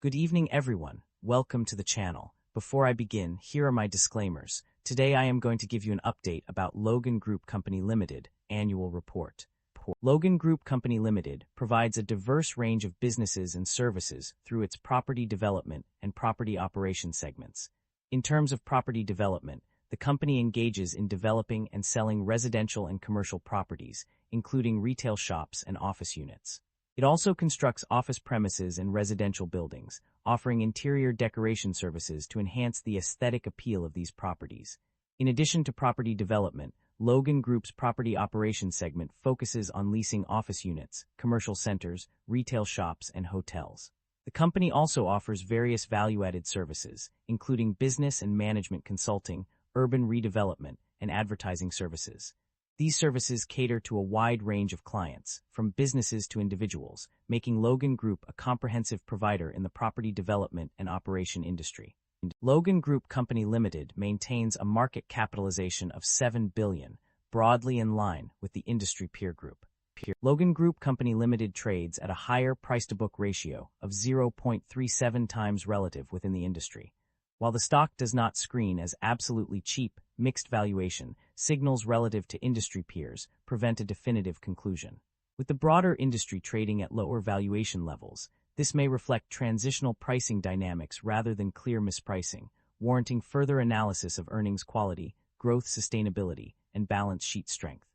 Good evening, everyone. Welcome to the channel. Before I begin, here are my disclaimers. Today I am going to give you an update about Logan Group Company Limited Annual Report. Logan Group Company Limited provides a diverse range of businesses and services through its property development and property operation segments. In terms of property development, the company engages in developing and selling residential and commercial properties, including retail shops and office units. It also constructs office premises and residential buildings, offering interior decoration services to enhance the aesthetic appeal of these properties. In addition to property development, Logan Group's property operations segment focuses on leasing office units, commercial centers, retail shops, and hotels. The company also offers various value-added services, including business and management consulting, urban redevelopment, and advertising services. These services cater to a wide range of clients, from businesses to individuals, making Logan Group a comprehensive provider in the property development and operation industry. Logan Group Company Limited maintains a market capitalization of $7 billion, broadly in line with the industry peer group. Logan Group Company Limited trades at a higher price-to-book ratio of 0.37 times relative within the industry. While the stock does not screen as absolutely cheap, mixed valuation signals relative to industry peers prevent a definitive conclusion. With the broader industry trading at lower valuation levels, this may reflect transitional pricing dynamics rather than clear mispricing, warranting further analysis of earnings quality, growth sustainability, and balance sheet strength.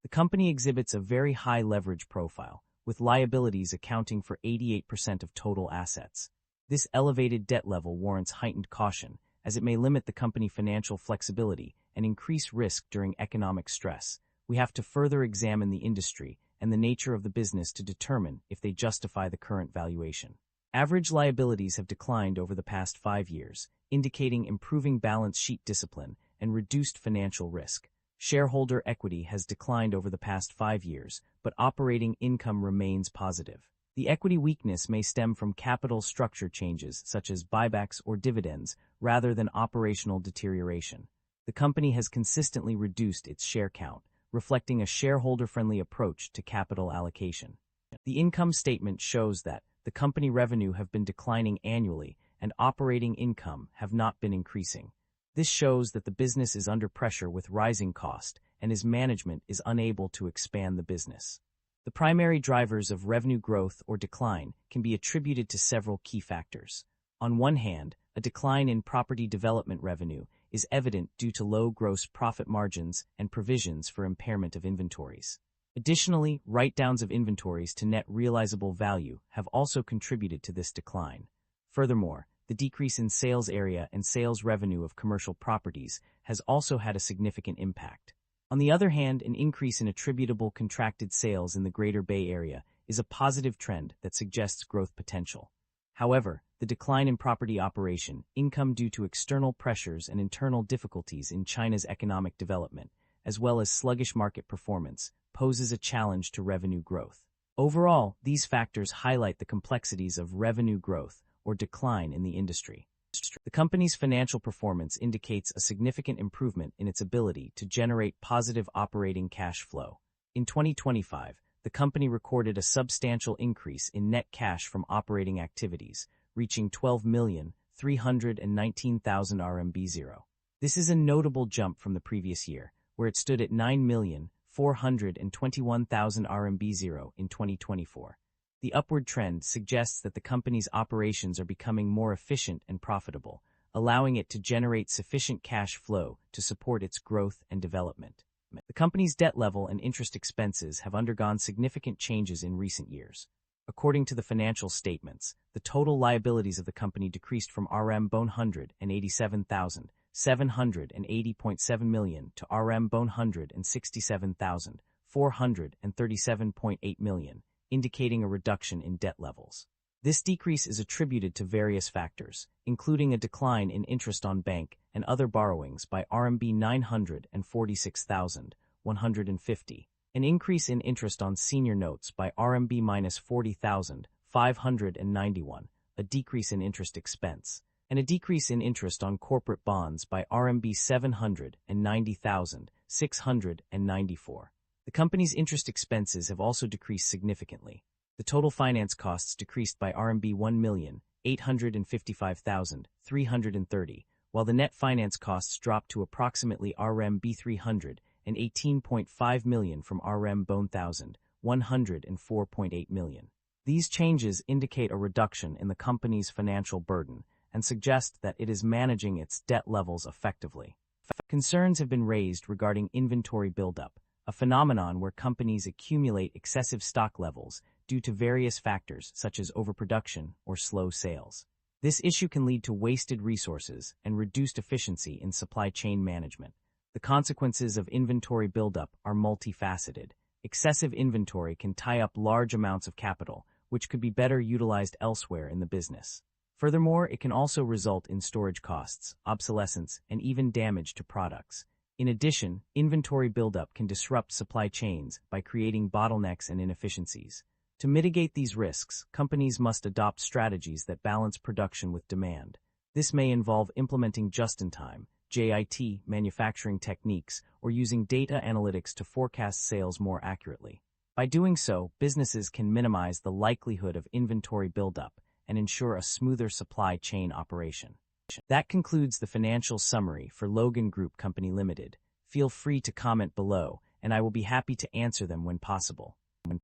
The company exhibits a very high leverage profile, with liabilities accounting for 88% of total assets. This elevated debt level warrants heightened caution, as it may limit the company's financial flexibility and increase risk during economic stress. We have to further examine the industry and the nature of the business to determine if they justify the current valuation. Average liabilities have declined over the past 5 years, indicating improving balance sheet discipline and reduced financial risk. Shareholder equity has declined over the past 5 years, but operating income remains positive. The equity weakness may stem from capital structure changes such as buybacks or dividends rather than operational deterioration. The company has consistently reduced its share count, reflecting a shareholder-friendly approach to capital allocation. The income statement shows that the company revenue have been declining annually and operating income have not been increasing. This shows that the business is under pressure with rising cost and its management is unable to expand the business. The primary drivers of revenue growth or decline can be attributed to several key factors. On one hand, a decline in property development revenue is evident due to low gross profit margins and provisions for impairment of inventories. Additionally, write-downs of inventories to net realizable value have also contributed to this decline. Furthermore, the decrease in sales area and sales revenue of commercial properties has also had a significant impact. On the other hand, an increase in attributable contracted sales in the Greater Bay Area is a positive trend that suggests growth potential. However, the decline in property operation income due to external pressures and internal difficulties in China's economic development, as well as sluggish market performance, poses a challenge to revenue growth. Overall, these factors highlight the complexities of revenue growth or decline in the industry. The company's financial performance indicates a significant improvement in its ability to generate positive operating cash flow. In 2025, the company recorded a substantial increase in net cash from operating activities, reaching 12,319,000 RMB. This is a notable jump from the previous year, where it stood at 9,421,000 RMB in 2024. The upward trend suggests that the company's operations are becoming more efficient and profitable, allowing it to generate sufficient cash flow to support its growth and development. The company's debt level and interest expenses have undergone significant changes in recent years. According to the financial statements, the total liabilities of the company decreased from RMB 187,780.7 million to RMB 167,437.8 million, indicating a reduction in debt levels. This decrease is attributed to various factors, including a decline in interest on bank and other borrowings by RMB 946,150, an increase in interest on senior notes by RMB 40,591, a decrease in interest expense, and a decrease in interest on corporate bonds by RMB 790,694. The company's interest expenses have also decreased significantly. The total finance costs decreased by RMB 855,330, while the net finance costs dropped to approximately RMB 318.5 million from RMB 104.8 million. These changes indicate a reduction in the company's financial burden and suggest that it is managing its debt levels effectively. Concerns have been raised regarding inventory buildup, a phenomenon where companies accumulate excessive stock levels due to various factors such as overproduction or slow sales. This issue can lead to wasted resources and reduced efficiency in supply chain management. The consequences of inventory buildup are multifaceted. Excessive inventory can tie up large amounts of capital, which could be better utilized elsewhere in the business. Furthermore, it can also result in storage costs, obsolescence, and even damage to products. In addition, inventory buildup can disrupt supply chains by creating bottlenecks and inefficiencies. To mitigate these risks, companies must adopt strategies that balance production with demand. This may involve implementing just-in-time (JIT) manufacturing techniques or using data analytics to forecast sales more accurately. By doing so, businesses can minimize the likelihood of inventory buildup and ensure a smoother supply chain operation. That concludes the financial summary for Logan Group Company Limited. Feel free to comment below, and I will be happy to answer them when possible.